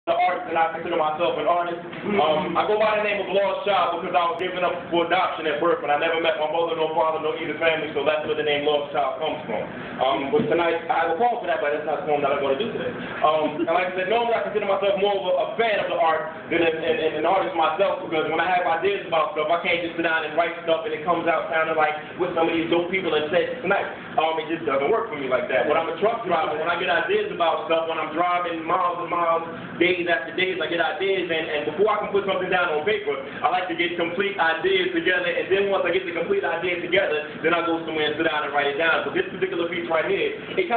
An artist, and I consider myself an artist. I go by the name of Lost Child because I was given up for adoption at birth, and I never met my mother, no father, no either family, so that's where the name Lost Child comes from. But tonight, I have a poem for that, but that's not the poem that I'm going to do today. And like I said, normally I consider myself more of a fan of the art than an artist myself, because when I have ideas about stuff, I can't just sit down and write stuff and it comes out sounding like what some of these dope people have said tonight. It just doesn't work for me like that. When I'm a truck driver, when I get ideas about stuff, when I'm driving miles and miles, days after days, I get ideas, and before I can put something down on paper, I like to get complete ideas together, and then once I get the complete ideas together, then I go somewhere and sit down and write it down. So this particular piece right here, it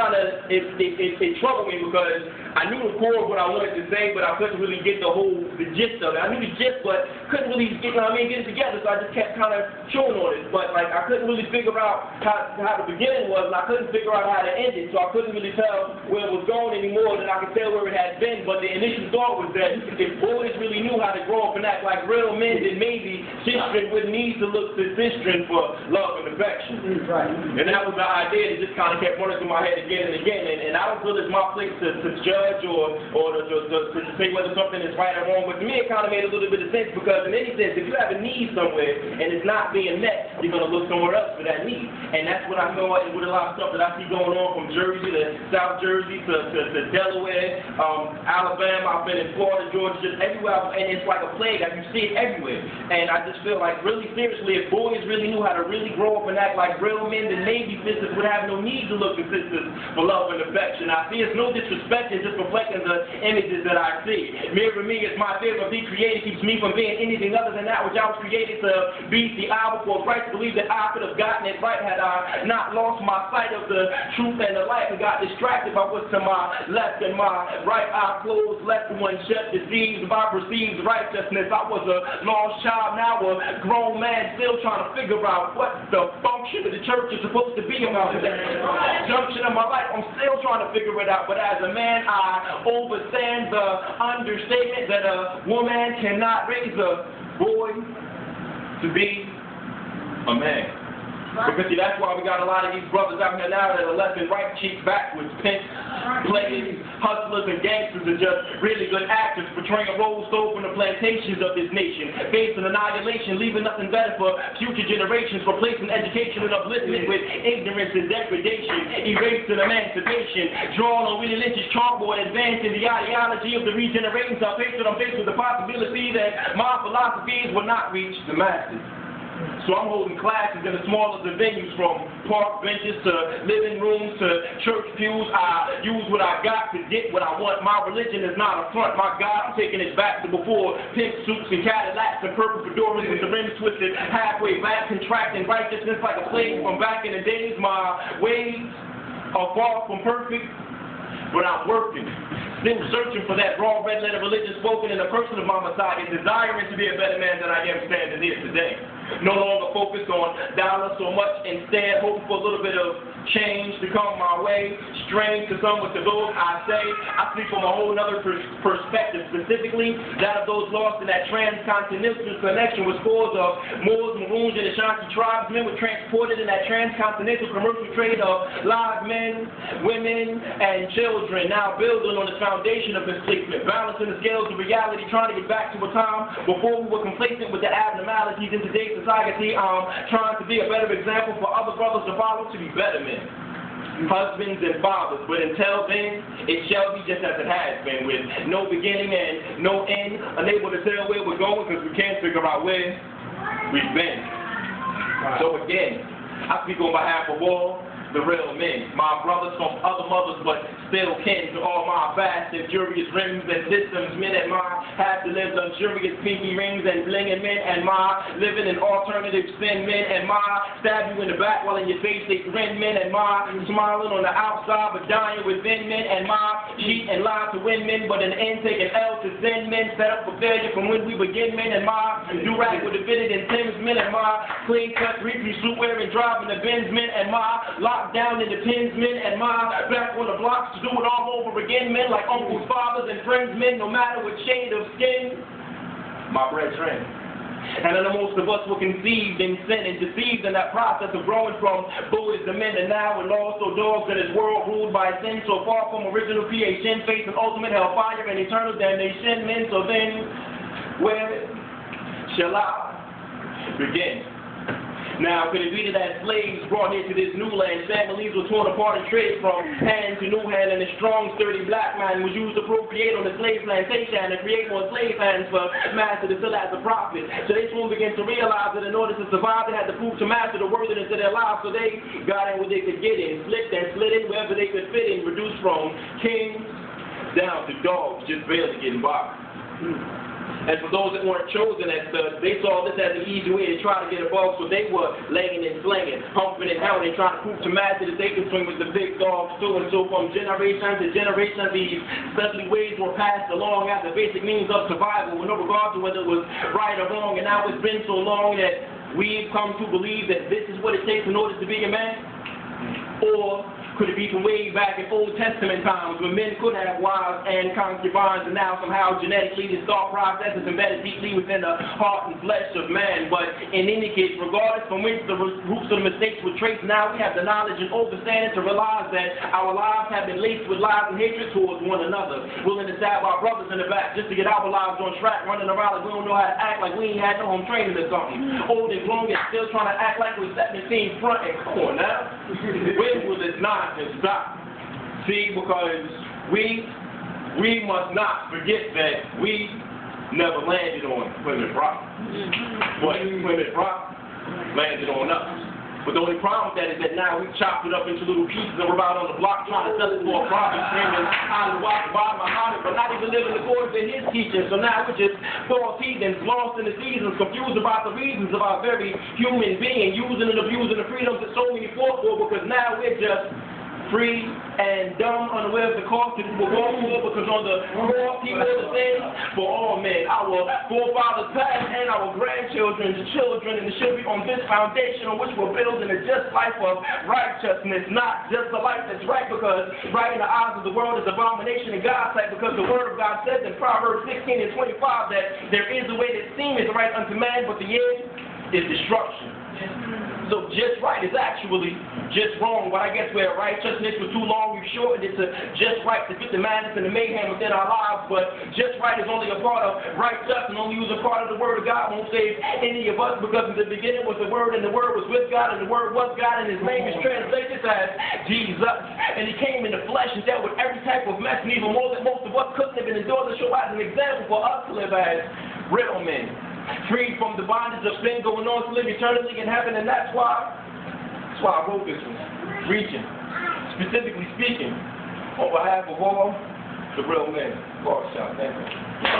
troubled me because I knew the core of what I wanted to say, but I couldn't really get the gist of it. I knew the gist, but couldn't really get it together, so I just kept kind of chewing on it. But like I couldn't really figure out how the beginning was, and I couldn't figure out how to end it, so I couldn't really tell where it was going anymore than I could tell where it had been. But the initial thought was that if boys really knew how to grow up and act like real men, then maybe sistren wouldn't need to look to sistren for love and affection. Right. And that was the idea that just kind of kept running through my head again and again. And I don't feel it's my place to judge or to say whether something is right or wrong. But to me, it kind of made a little bit of sense, because in any sense, if you have a need somewhere and it's not being met, you're going to look somewhere else for that need. And that's what I know with a lot of stuff that I see going on from Jersey to South Jersey to Delaware, Alabama. I've been in Florida, Georgia, just everywhere, and it's like a plague. You see it everywhere. And I just feel like, really seriously, if boys really knew how to really grow up and act like real men, then maybe sisters would have no need to look to sisters for love and affection. I see it's no disrespect, it's just reflecting the images that I see. Mirror me is my fear of the creator, keeps me from being anything other than that which I was created to be. The I before Christ believed that I could have gotten it right had I not lost my sight of the truth and the light, and got distracted by what's to my left, and my right eye closed, left one shut, deceived by perceived righteousness. I was a lost child, now a grown man, still trying to figure out what the function of the church is supposed to be about today. Junction of my life, I'm still trying to figure it out, but as a man, I understand the understatement that a woman cannot raise a boy to be a man. Because see, that's why we got a lot of these brothers out here now that are left and right cheeks backwards, pimps, players, hustlers, and gangsters are just really good actors portraying roles stolen from the plantations of this nation, based on annihilation, leaving nothing better for future generations, replacing education and upliftment with ignorance and degradation, erasing emancipation, drawn on Willie Lynch's chalkboard, advancing the ideology of the regenerating. So I'm faced with the possibility that my philosophies will not reach the masses. So I'm holding classes in the smallest of venues, from park benches to living rooms to church pews. I use what I got to get what I want. My religion is not a front. My God, I'm taking it back to before pimp suits and Cadillacs and purple fedoras with the rims twisted halfway back, contracting righteousness like a plague from back in the days. My ways are far from perfect, but I'm working. Still searching for that raw red letter religion spoken in the person of my Messiah, desiring to be a better man than I am standing here today. No longer focused on dollars so much, instead hoping for a little bit of change to come my way. Strange to some, but to those I say, I speak from a whole other perspective, specifically that of those lost in that transcontinental connection with scores of Moors, Maroons, and Ashanti tribes. Men were transported in that transcontinental commercial trade of live men, women, and children. Now building on the foundation of misplacement, balancing the scales of reality, trying to get back to a time before we were complacent with the abnormalities in today's society. Trying to be a better example for other brothers to follow, to be better men, husbands and fathers. But until then, it shall be just as it has been, with no beginning and no end, unable to tell where we're going because we can't figure out where we've been. So again, I speak on behalf of all the real men, my brothers from other mothers, but still kin to all my vast and furious rims and systems, men at my have to live luxurious pinky rings and blinging men, and my living in alternative sin men, and my stab you in the back while in your face they grin men, and my smiling on the outside but dying within men, and my cheat and lie to win men, but in the end take an L to sin men, set up for failure from when we begin men, and my do-rag with the fitted in Tim's men, and my clean cut repeat suit wearing driving the Benz men, and my lock down in the pins men, and my back on the blocks to do it all over again men, like uncles, fathers, and friends men, no matter what shade of skin. My brethren, And then most of us were conceived in sin and deceived in that process of growing from boys to men, and now we're lost or dogs in this world ruled by sin, so far from original creation, facing ultimate hellfire and eternal damnation. Men, so then, where shall I begin? Now, could it be that slaves brought into this new land, families were torn apart and traded from hand to new hand, and a strong, sturdy black man was used to procreate on the slave plantation and create more slave hands for master to still as a profit. So they soon began to realize that in order to survive, they had to prove to master the worthiness of their lives, so they got in what they could get in, flipped and slid in wherever they could fit in, reduced from kings down to dogs, just barely getting by. And for those that weren't chosen as such, they saw this as an easy way to try to get above, so they were laying and slinging, humping and hounding, trying to prove to master that they could swing with the big dogs too. And so from generation to generation, these deadly ways were passed along as the basic means of survival, with no regard to whether it was right or wrong. And now it's been so long that we've come to believe that this is what it takes in order to be a man. Or could it be from way back in Old Testament times when men could have wives and concubines, and now somehow genetically this thought process is embedded deeply within the heart and flesh of man? But in any case, regardless from whence the roots of the mistakes were traced, now we have the knowledge and understanding to realize that our lives have been laced with lies and hatred towards one another, willing to stab our brothers in the back just to get our lives on track, running around like we don't know how to act, like we ain't had no home training or something. Old and grown and still trying to act like we're 17 front, and come on now. When will this nonsense stop? See, because we must not forget that we never landed on Plymouth Rock. But Plymouth Rock landed on us. But the only problem with that is that now we've chopped it up into little pieces and we're out on the block trying to sell it for a profit, screaming, I walk by Muhammad, but not even living according to his teaching. So now we're just false heathens, lost in the seasons, confused about the reasons of our very human being, using and abusing the freedoms that so many fought for, because now we're just free and dumb, unaware of the cost that we were going for, because on the cross he was the same for all men. Our forefathers past and our grandchildren's children, and it should be on this foundation on which we're building a just life of righteousness, not just a life that's right, because right in the eyes of the world is abomination in God's sight, because the word of God says in Proverbs 16 and 25 that there is a way that seemeth right unto man, but the end is destruction. So just right is actually just wrong, but I guess where righteousness for too long we've shortened it to just right to fit the madness and the mayhem within our lives. But just right is only a part of right just, and only use a part of the word of God won't save any of us, because in the beginning was the word, and the word was with God, and the word was God, and his name is translated as Jesus. And he came in the flesh and dealt with every type of mess, and even more that most of us couldn't have been endured, to show as an example for us to live as real men, freed from the bondage of sin, going on to live eternally in heaven. And that's why I wrote this one, preaching, specifically speaking on behalf of all the real men. Thank you.